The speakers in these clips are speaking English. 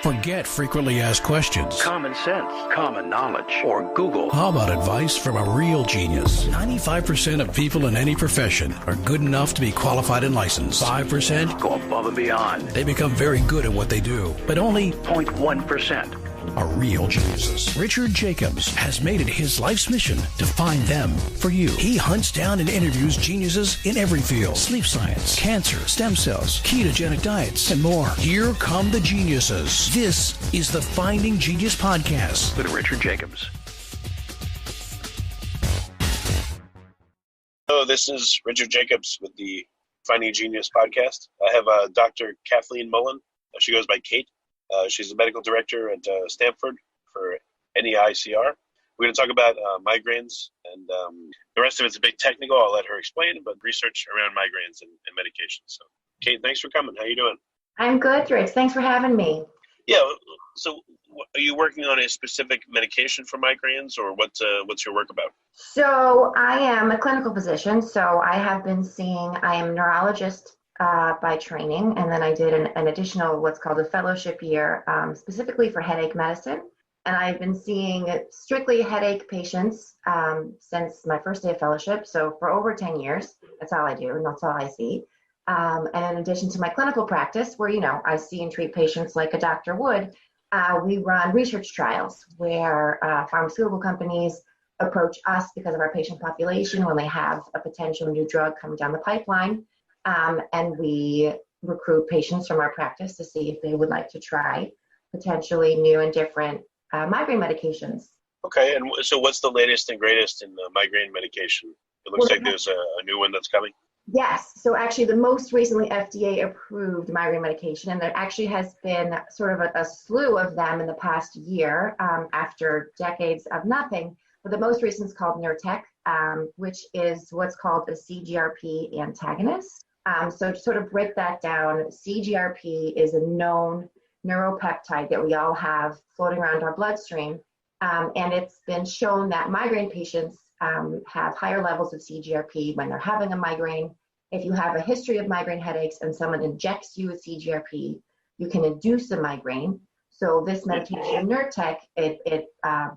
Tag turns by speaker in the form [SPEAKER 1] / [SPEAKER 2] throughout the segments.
[SPEAKER 1] Forget frequently asked questions.
[SPEAKER 2] Common sense, common knowledge, or Google.
[SPEAKER 1] How about advice from a real genius? 95% of people in any profession are good enough to be qualified and licensed. 5%
[SPEAKER 2] go above and beyond.
[SPEAKER 1] They become very good at what they do, but only
[SPEAKER 2] 0.1%
[SPEAKER 1] are real geniuses. Richard Jacobs has made it his life's mission to find them for you. He hunts down and interviews geniuses in every field: sleep science, cancer, stem cells, ketogenic diets, and more. Here come the geniuses. This is the Finding Genius Podcast
[SPEAKER 2] with Richard Jacobs.
[SPEAKER 3] Hello, this is Richard Jacobs with the Finding Genius Podcast. I have Dr. Kathleen Mullin. She goes by Kate. She's the medical director at Stanford for NEICR. We're going to talk about migraines, and the rest of it's a bit technical. I'll let her explain, but research around migraines and medications. So, Kate, thanks for coming. How you doing?
[SPEAKER 4] I'm good, Rich. Thanks for having me.
[SPEAKER 3] Yeah. So, are you working on a specific medication for migraines, or what's your work about?
[SPEAKER 4] So, I am a clinical physician. So, I am a neurologist by training, and then I did an additional what's called a fellowship year specifically for headache medicine. And I've been seeing strictly headache patients since my first day of fellowship, so for over 10 years. That's all I do, and that's all I see. And in addition to my clinical practice, where I see and treat patients like a doctor would, we run research trials where pharmaceutical companies approach us because of our patient population when they have a potential new drug coming down the pipeline. And we recruit patients from our practice to see if they would like to try potentially new and different migraine medications.
[SPEAKER 3] Okay, and so what's the latest and greatest in the migraine medication? It looks like there's a new one that's coming.
[SPEAKER 4] Yes, so actually the most recently FDA approved migraine medication, and there actually has been sort of a slew of them in the past year after decades of nothing. But the most recent is called Nurtec, which is what's called a CGRP antagonist. So to sort of break that down, CGRP is a known neuropeptide that we all have floating around our bloodstream. And it's been shown that migraine patients have higher levels of CGRP when they're having a migraine. If you have a history of migraine headaches and someone injects you with CGRP, you can induce a migraine. So this medication, Nurtec, it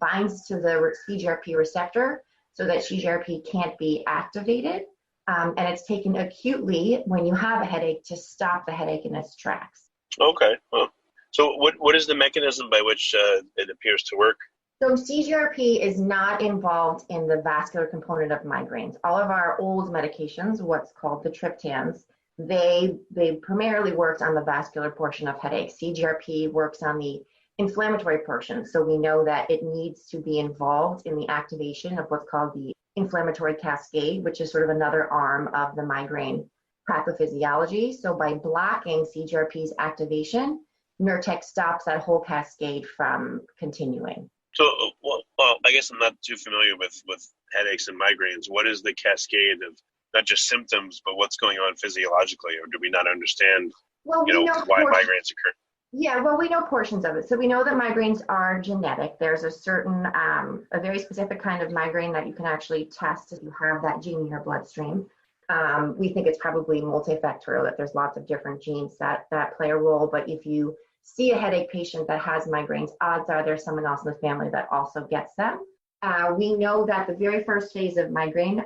[SPEAKER 4] binds to the CGRP receptor so that CGRP can't be activated. And it's taken acutely when you have a headache to stop the headache in its tracks.
[SPEAKER 3] Okay. Well, so what is the mechanism by which it appears to work?
[SPEAKER 4] So CGRP is not involved in the vascular component of migraines. All of our old medications, what's called the triptans, they primarily worked on the vascular portion of headache. CGRP works on the inflammatory portion. So we know that it needs to be involved in the activation of what's called the inflammatory cascade, which is sort of another arm of the migraine pathophysiology. So by blocking CGRP's activation, Nurtec stops that whole cascade from continuing.
[SPEAKER 3] So, well, I guess I'm not too familiar with headaches and migraines. What is the cascade of not just symptoms, but what's going on physiologically, or do we not understand, why migraines occur?
[SPEAKER 4] Yeah, well, we know portions of it. So we know that migraines are genetic. There's a certain, a very specific kind of migraine that you can actually test if you have that gene in your bloodstream. We think it's probably multifactorial, that there's lots of different genes that play a role. But if you see a headache patient that has migraines, odds are there's someone else in the family that also gets them. We know that the very first phase of migraine,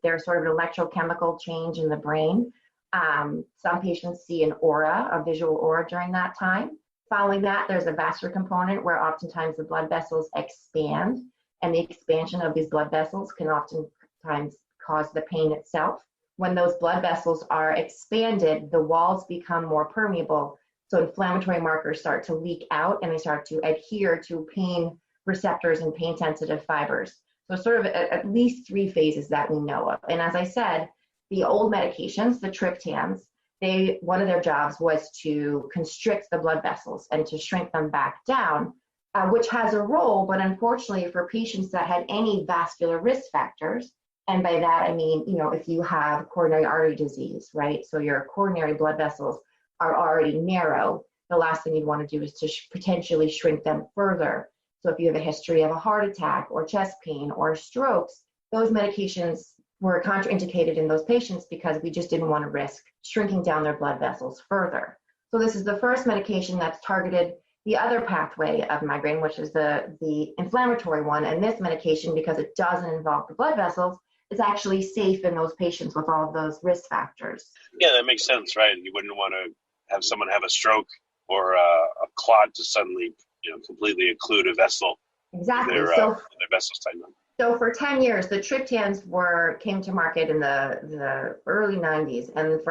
[SPEAKER 4] there's sort of an electrochemical change in the brain. Some patients see a visual aura during that time. Following that, there's a vascular component where oftentimes the blood vessels expand, and the expansion of these blood vessels can oftentimes cause the pain itself. When those blood vessels are expanded, the walls become more permeable, so inflammatory markers start to leak out and they start to adhere to pain receptors and pain-sensitive fibers. So sort of at least 3 phases that we know of. And as I said, the old medications, the triptans, one of their jobs was to constrict the blood vessels and to shrink them back down, which has a role, but unfortunately for patients that had any vascular risk factors, and by that I mean, if you have coronary artery disease, right? So your coronary blood vessels are already narrow, the last thing you'd want to do is to potentially shrink them further. So if you have a history of a heart attack or chest pain or strokes, those medications were contraindicated in those patients because we just didn't want to risk shrinking down their blood vessels further. So this is the first medication that's targeted the other pathway of migraine, which is the inflammatory one. And this medication, because it doesn't involve the blood vessels, is actually safe in those patients with all of those risk factors.
[SPEAKER 3] Yeah, that makes sense, right? You wouldn't want to have someone have a stroke or a clot to suddenly, completely occlude a vessel.
[SPEAKER 4] Exactly.
[SPEAKER 3] Their vessels tighten up.
[SPEAKER 4] So for 10 years, the triptans came to market in the early 90s. And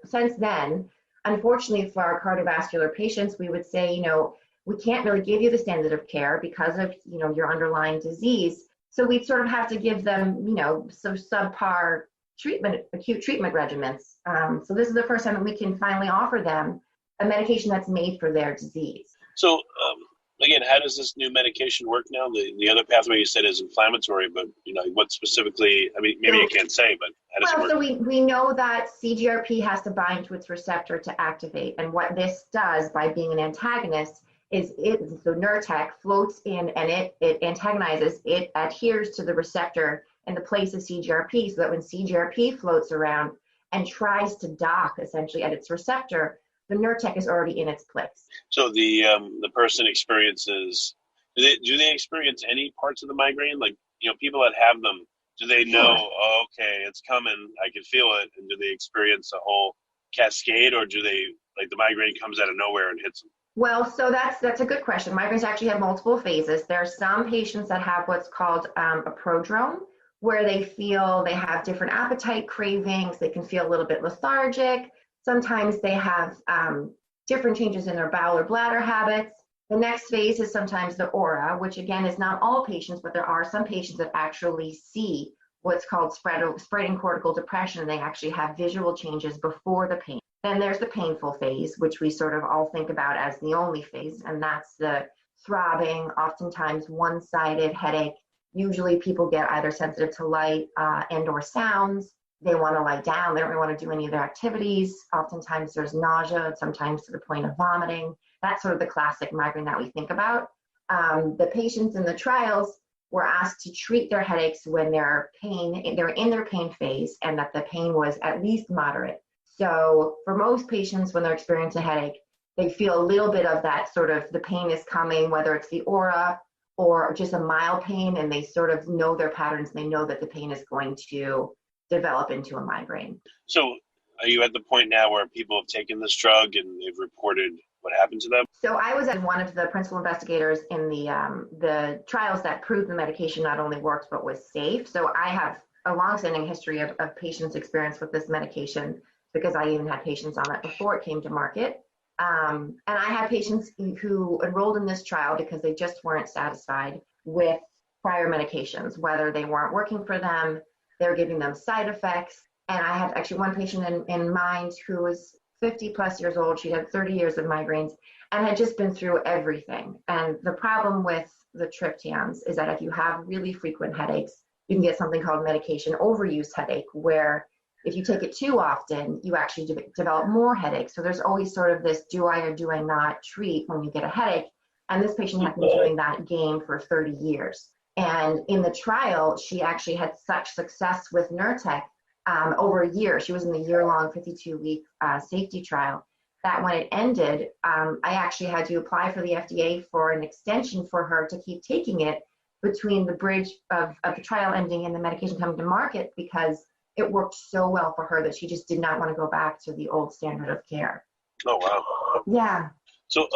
[SPEAKER 4] since then, unfortunately for our cardiovascular patients, we would say, we can't really give you the standard of care because of, your underlying disease. So we'd sort of have to give them, some subpar acute treatment regimens. So this is the first time that we can finally offer them a medication that's made for their disease.
[SPEAKER 3] So again, how does this new medication work now? The other pathway you said is inflammatory, but what specifically? I mean, maybe you can't say, but how does it work?
[SPEAKER 4] So we know that CGRP has to bind to its receptor to activate, and what this does by being an antagonist is so Nurtec floats in and it antagonizes, it adheres to the receptor in the place of CGRP, so that when CGRP floats around and tries to dock essentially at its receptor, the Nurtec is already in its place.
[SPEAKER 3] So the person experiences, do they experience any parts of the migraine? Like, people that have them, do they know, oh, okay, it's coming, I can feel it, and do they experience a whole cascade, or do they, like, the migraine comes out of nowhere and hits them?
[SPEAKER 4] Well, so that's a good question. Migraines actually have multiple phases. There are some patients that have what's called a prodrome, where they feel they have different appetite cravings. They can feel a little bit lethargic. Sometimes they have different changes in their bowel or bladder habits. The next phase is sometimes the aura, which again is not all patients, but there are some patients that actually see what's called spreading cortical depression. They actually have visual changes before the pain. Then there's the painful phase, which we sort of all think about as the only phase, and that's the throbbing, oftentimes one-sided headache. Usually people get either sensitive to light and or sounds. They want to lie down. They don't really want to do any of their activities. Oftentimes there's nausea, sometimes to the point of vomiting. That's sort of the classic migraine that we think about. The patients in the trials were asked to treat their headaches when they're in their pain phase, and that the pain was at least moderate. So for most patients, when they're experiencing a headache, they feel a little bit of that sort of the pain is coming, whether it's the aura or just a mild pain, and they sort of know their patterns. And they know that the pain is going to develop into a migraine.
[SPEAKER 3] So are you at the point now where people have taken this drug and they've reported what happened to them?
[SPEAKER 4] So I was one of the principal investigators in the trials that proved the medication not only worked but was safe. So I have a long-standing history of patients' experience with this medication, because I even had patients on it before it came to market. And I had patients who enrolled in this trial because they just weren't satisfied with prior medications, whether they weren't working for them, they were giving them side effects. And I had actually one patient in mind who was 50 plus years old. She had 30 years of migraines and had just been through everything. And the problem with the triptans is that if you have really frequent headaches, you can get something called medication overuse headache, where if you take it too often, you actually develop more headaches. So there's always sort of this do I or do I not treat when you get a headache. And this patient had been doing that game for 30 years. And in the trial, she actually had such success with Nurtec over a year. She was in the year-long 52-week safety trial that when it ended, I actually had to apply for the FDA for an extension for her to keep taking it between the bridge of the trial ending and the medication coming to market, because it worked so well for her that she just did not want to go back to the old standard of care.
[SPEAKER 3] Oh, wow.
[SPEAKER 4] Yeah.
[SPEAKER 3] So,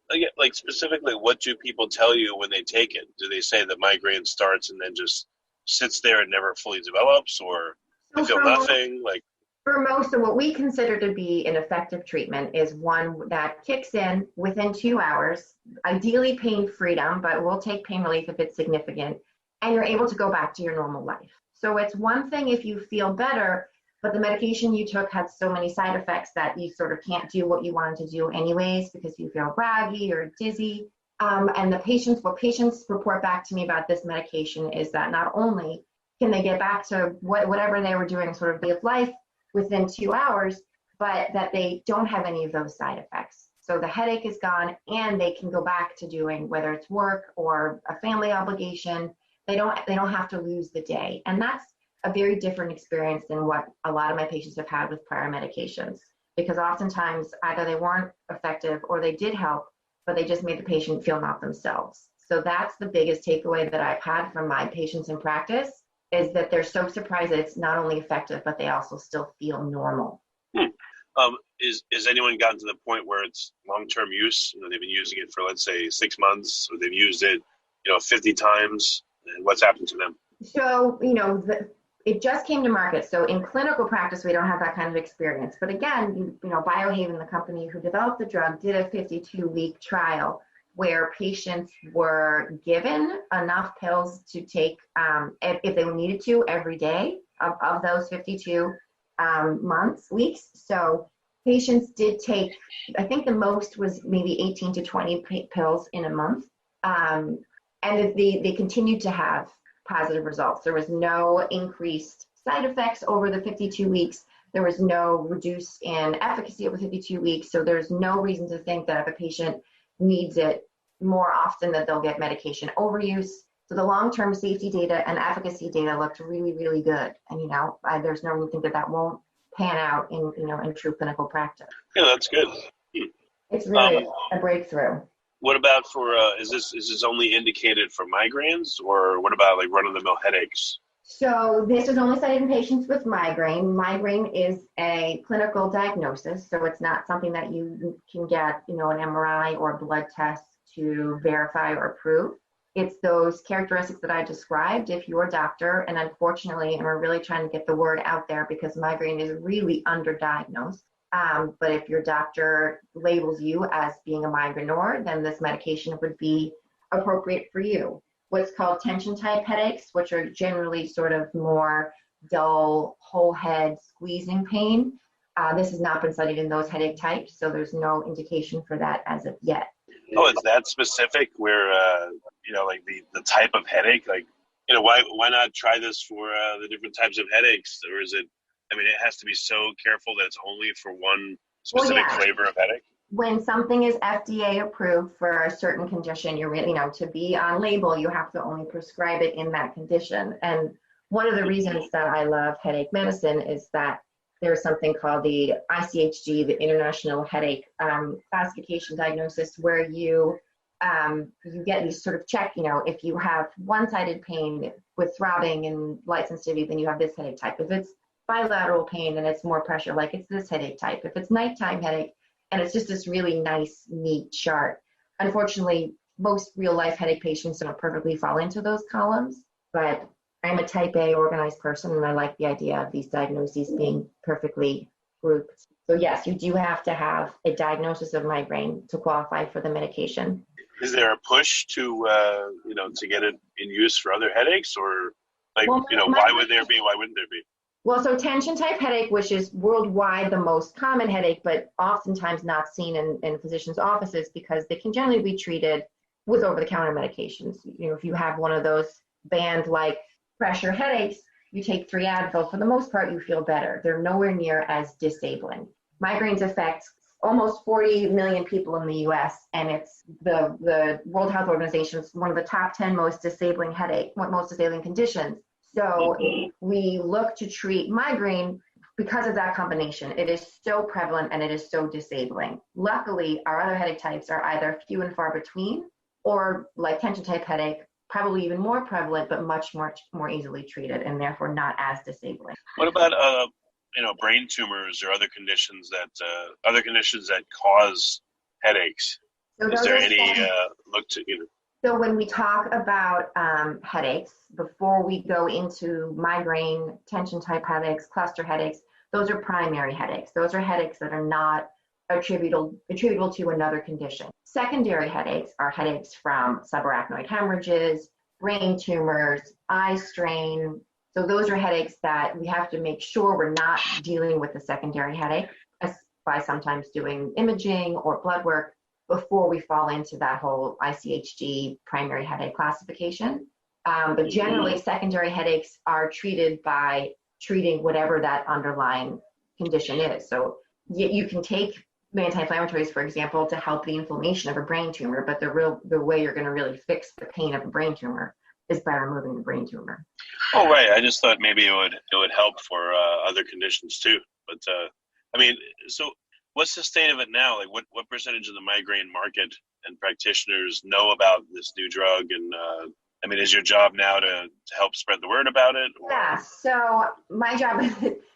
[SPEAKER 3] again, like specifically, what do people tell you when they take it? Do they say the migraine starts and then just sits there and never fully develops, or they feel nothing?
[SPEAKER 4] For most of what we consider to be an effective treatment is one that kicks in within 2 hours, ideally pain freedom, but we'll take pain relief if it's significant, and you're able to go back to your normal life. So it's one thing if you feel better, but the medication you took had so many side effects that you sort of can't do what you wanted to do anyways because you feel groggy or dizzy. And what patients report back to me about this medication is that not only can they get back to whatever they were doing sort of live life within 2 hours, but that they don't have any of those side effects. So the headache is gone and they can go back to doing, whether it's work or a family obligation. They don't have to lose the day. And that's a very different experience than what a lot of my patients have had with prior medications, because oftentimes either they weren't effective or they did help, but they just made the patient feel not themselves. So that's the biggest takeaway that I've had from my patients in practice, is that they're so surprised that it's not only effective, but they also still feel normal.
[SPEAKER 3] Is anyone gotten to the point where it's long-term use? They've been using it for, let's say, 6 months, or they've used it, 50 times, and what's happened to them?
[SPEAKER 4] So, it just came to market. So in clinical practice, we don't have that kind of experience. But again, Biohaven, the company who developed the drug, did a 52-week trial where patients were given enough pills to take, if they needed to, every day of those 52 weeks. So patients did take, I think the most was maybe 18 to 20 pills in a month. And they continued to have positive results. There was no increased side effects over the 52 weeks. There was no reduce in efficacy over 52 weeks. So there's no reason to think that if a patient needs it more often, that they'll get medication overuse. So the long-term safety data and efficacy data looked really, really good. And, there's no reason to think that won't pan out in true clinical practice.
[SPEAKER 3] Yeah, that's good.
[SPEAKER 4] It's really a breakthrough.
[SPEAKER 3] What about for, is this only indicated for migraines, or what about like run-of-the-mill headaches?
[SPEAKER 4] So this is only studied in patients with migraine. Migraine is a clinical diagnosis, so it's not something that you can get, an MRI or blood test to verify or prove. It's those characteristics that I described. If you're a doctor, and unfortunately, and we're really trying to get the word out there because migraine is really underdiagnosed. But if your doctor labels you as being a migraineur, then this medication would be appropriate for you. What's called tension type headaches, which are generally sort of more dull, whole head squeezing pain. This has not been studied in those headache types, so there's no indication for that as of yet.
[SPEAKER 3] Oh, it's that specific where, like the type of headache, why not try this for the different types of headaches? Or is it, it has to be so careful that it's only for one specific flavor of headache?
[SPEAKER 4] When something is FDA approved for a certain condition, to be on label, you have to only prescribe it in that condition. And one of the reasons that I love headache medicine is that there's something called the ICHG, the International Headache Classification Diagnosis, where you get these sort of check, if you have one-sided pain with throbbing and light sensitivity, then you have this headache type. If it's bilateral pain and it's more pressure, like it's this headache type. If it's nighttime headache, and it's just this really nice, neat chart. Unfortunately, most real-life headache patients don't perfectly fall into those columns, but I'm a type A organized person, and I like the idea of these diagnoses being perfectly grouped. So yes, you do have to have a diagnosis of migraine to qualify for the medication.
[SPEAKER 3] Is there a push to get it in use for other headaches, or why would there be? Why wouldn't there be?
[SPEAKER 4] Well, so tension type headache, which is worldwide the most common headache, but oftentimes not seen in physicians' offices because they can generally be treated with over-the-counter medications. If you have one of those band-like pressure headaches, you take 3 Advil. For the most part, you feel better. They're nowhere near as disabling. Migraines affect almost 40 million people in the U.S., and it's the World Health Organization's one of the top 10 most disabling conditions. So we look to treat migraine because of that combination. It is so prevalent and it is so disabling. Luckily, our other headache types are either few and far between, or like tension type headache, probably even more prevalent, but much more easily treated and therefore not as disabling.
[SPEAKER 3] What about brain tumors or other conditions that cause headaches?
[SPEAKER 4] So
[SPEAKER 3] is there any look to
[SPEAKER 4] So when we talk about headaches, before we go into migraine, tension type headaches, cluster headaches, those are primary headaches. Those are headaches that are not attributable to another condition. Secondary headaches are headaches from subarachnoid hemorrhages, brain tumors, eye strain. So those are headaches that we have to make sure we're not dealing with a secondary headache by sometimes doing imaging or blood work before we fall into that whole ICHG primary headache classification. But generally, secondary headaches are treated by treating whatever that underlying condition is. So you can take anti-inflammatories, for example, to help the inflammation of a brain tumor, but the way you're going to really fix the pain of a brain tumor is by removing the brain tumor.
[SPEAKER 3] Oh, right. I just thought maybe it would help for other conditions too. But so what's the state of it now? Like, what percentage of the migraine market and practitioners know about this new drug? And I mean, is your job now to help spread the word about it? Or?
[SPEAKER 4] Yeah, so my job,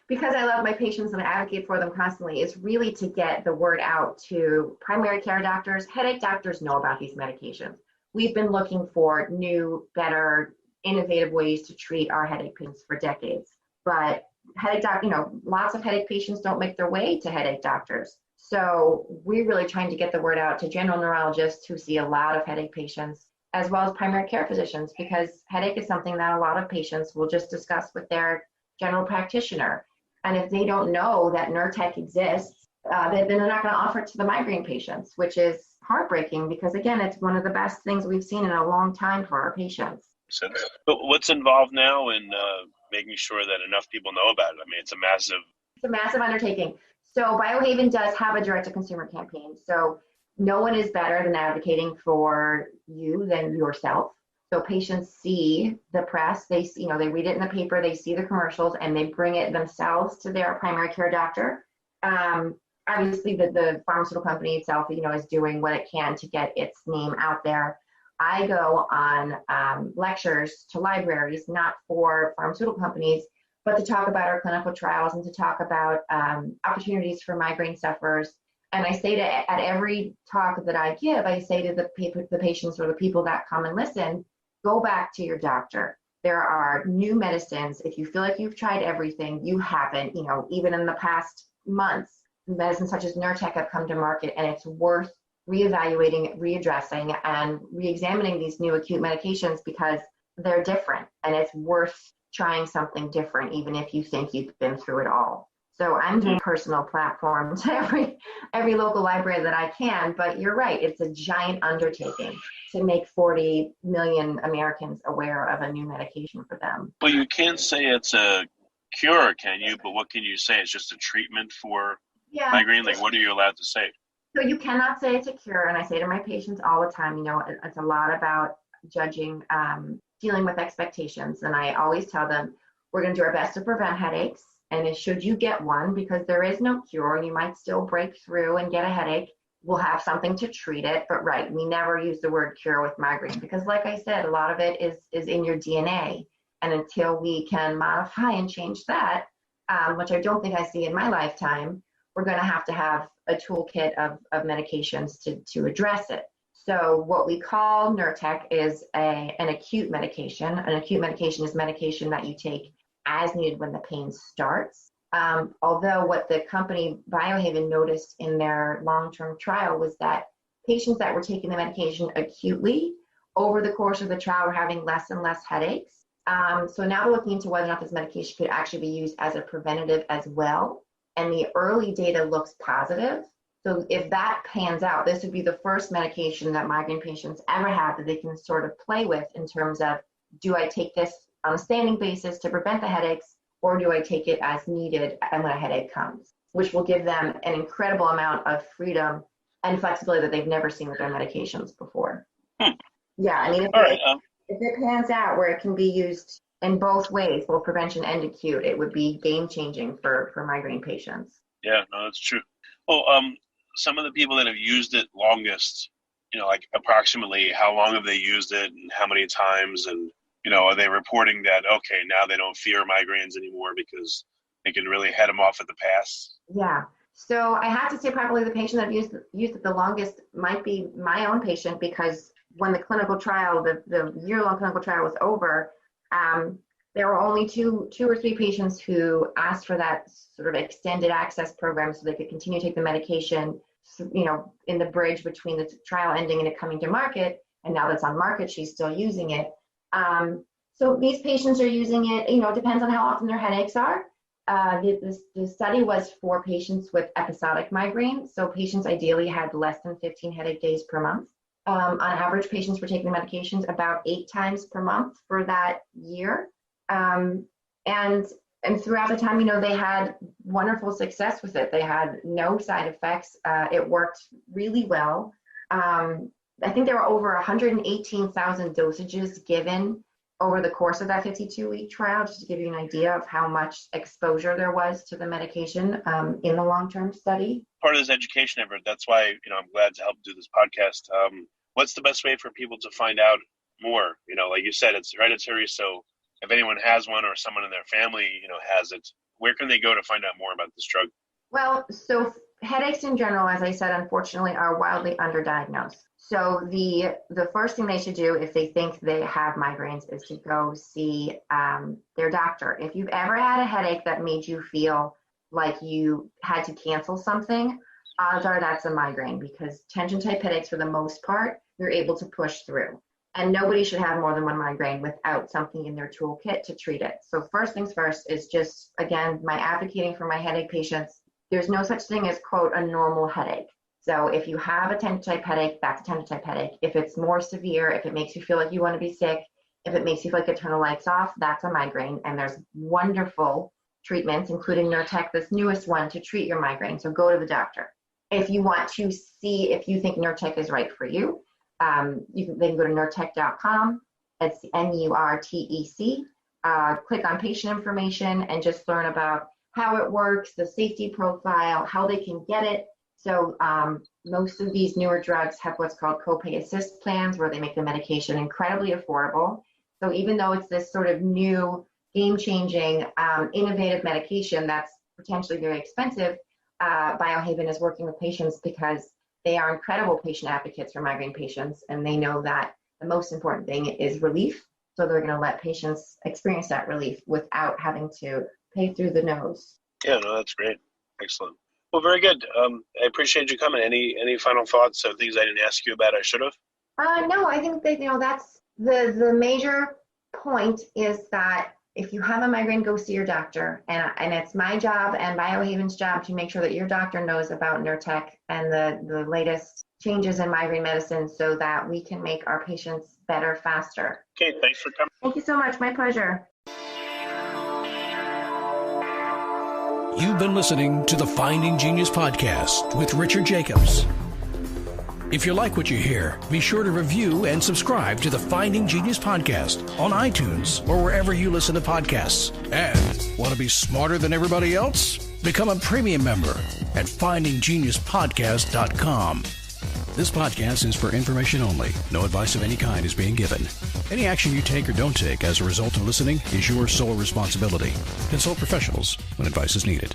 [SPEAKER 4] because I love my patients and I advocate for them constantly, is really to get the word out to primary care doctors. Headache doctors know about these medications. We've been looking for new, better, innovative ways to treat our headache patients for decades. But lots of headache patients don't make their way to headache doctors. So we're really trying to get the word out to general neurologists who see a lot of headache patients, as well as primary care physicians, because headache is something that a lot of patients will just discuss with their general practitioner. And if they don't know that Nurtec exists, then they're not going to offer it to the migraine patients, which is heartbreaking because, again, it's one of the best things we've seen in a long time for our patients.
[SPEAKER 3] But what's involved now in making sure that enough people know about it? I mean, it's a massive
[SPEAKER 4] undertaking. So Biohaven does have a direct-to-consumer campaign. So no one is better than advocating for you than yourself. So patients see the press, they read it in the paper, they see the commercials, and they bring it themselves to their primary care doctor. Obviously, the pharmaceutical company itself, is doing what it can to get its name out there. I go on lectures to libraries, not for pharmaceutical companies, but to talk about our clinical trials and to talk about opportunities for migraine sufferers. And I say at every talk that I give, I say to the patients or the people that come and listen, go back to your doctor. There are new medicines. If you feel like you've tried everything, you haven't, even in the past months, medicines such as Nurtec have come to market, and it's worth reevaluating, readdressing, and reexamining these new acute medications because they're different, and it's worth trying something different, even if you think you've been through it all. So I'm doing personal platform to every local library that I can, but you're right, it's a giant undertaking to make 40 million Americans aware of a new medication for them.
[SPEAKER 3] Well, you can't say it's a cure, can you? But what can you say? It's just a treatment for migraine? Like, what are you allowed to say?
[SPEAKER 4] So you cannot say it's a cure, and I say to my patients all the time, it's a lot about judging, dealing with expectations, and I always tell them, we're going to do our best to prevent headaches. And should you get one, because there is no cure, and you might still break through and get a headache, we'll have something to treat it. But right, we never use the word cure with migraine because, like I said, a lot of it is in your DNA. And until we can modify and change that, which I don't think I see in my lifetime, we're going to have a toolkit of medications to address it. So what we call Nurtec is an acute medication. An acute medication is medication that you take as needed when the pain starts. Although what the company Biohaven noticed in their long-term trial was that patients that were taking the medication acutely over the course of the trial were having less and less headaches. So now we're looking into whether or not this medication could actually be used as a preventative as well. And the early data looks positive. So if that pans out, this would be the first medication that migraine patients ever have that they can sort of play with in terms of, do I take this on a standing basis to prevent the headaches, or do I take it as needed and when a headache comes, which will give them an incredible amount of freedom and flexibility that they've never seen with their medications before. Yeah, I mean, if it pans out where it can be used in both ways, both prevention and acute, it would be game-changing for migraine patients.
[SPEAKER 3] Yeah, no, that's true. Well, some of the people that have used it longest, like approximately how long have they used it and how many times, and are they reporting that, okay, now they don't fear migraines anymore because they can really head them off at the pass?
[SPEAKER 4] Yeah. So I have to say probably the patient that used it the longest might be my own patient, because when the clinical trial, the year-long clinical trial was over, there were only two or three patients who asked for that sort of extended access program so they could continue to take the medication, in the bridge between the trial ending and it coming to market. And now that's on market, she's still using it. So these patients are using it, it depends on how often their headaches are. The study was for patients with episodic migraine. So patients ideally had less than 15 headache days per month. On average, patients were taking the medications about 8 times per month for that year. And throughout the time, they had wonderful success with it. They had no side effects. It worked really well. I think there were over 118,000 dosages given over the course of that 52-week trial, just to give you an idea of how much exposure there was to the medication in the long-term study.
[SPEAKER 3] Part of this education effort, that's why, I'm glad to help do this podcast. What's the best way for people to find out more? Like you said, it's hereditary, so if anyone has one or someone in their family, has it, where can they go to find out more about this drug?
[SPEAKER 4] Well, so headaches in general, as I said, unfortunately, are wildly underdiagnosed. So the first thing they should do if they think they have migraines is to go see their doctor. If you've ever had a headache that made you feel like you had to cancel something, odds are that's a migraine, because tension type headaches, for the most part, you're able to push through. And nobody should have more than one migraine without something in their toolkit to treat it. So first things first is just, again, my advocating for my headache patients. There's no such thing as, quote, a normal headache. So if you have a tension type headache, that's a tension type headache. If it's more severe, if it makes you feel like you want to be sick, if it makes you feel like you turn the lights off, that's a migraine. And there's wonderful treatments, including Nurtec, this newest one, to treat your migraine. So go to the doctor. If you want to see if you think Nurtec is right for you, they can go to Nurtec.com. It's Nurtec. Click on patient information and just learn about how it works, the safety profile, how they can get it. So most of these newer drugs have what's called copay assist plans, where they make the medication incredibly affordable. So even though it's this sort of new, game-changing, innovative medication that's potentially very expensive, Biohaven is working with patients because they are incredible patient advocates for migraine patients, and they know that the most important thing is relief. So they're going to let patients experience that relief without having to pay through the nose.
[SPEAKER 3] Yeah, no, that's great. Excellent. Well, very good. I appreciate you coming. Any final thoughts or things I didn't ask you about I should have?
[SPEAKER 4] No, I think that, that's the major point, is that if you have a migraine, go see your doctor. And it's my job and Biohaven's job to make sure that your doctor knows about Nurtec and the latest changes in migraine medicine, so that we can make our patients better faster.
[SPEAKER 3] Okay, thanks for coming.
[SPEAKER 4] Thank you so much. My pleasure.
[SPEAKER 1] You've been listening to the Finding Genius podcast with Richard Jacobs. If you like what you hear, be sure to review and subscribe to the Finding Genius podcast on iTunes or wherever you listen to podcasts. And want to be smarter than everybody else? Become a premium member at findinggeniuspodcast.com. This podcast is for information only. No advice of any kind is being given. Any action you take or don't take as a result of listening is your sole responsibility. Consult professionals when advice is needed.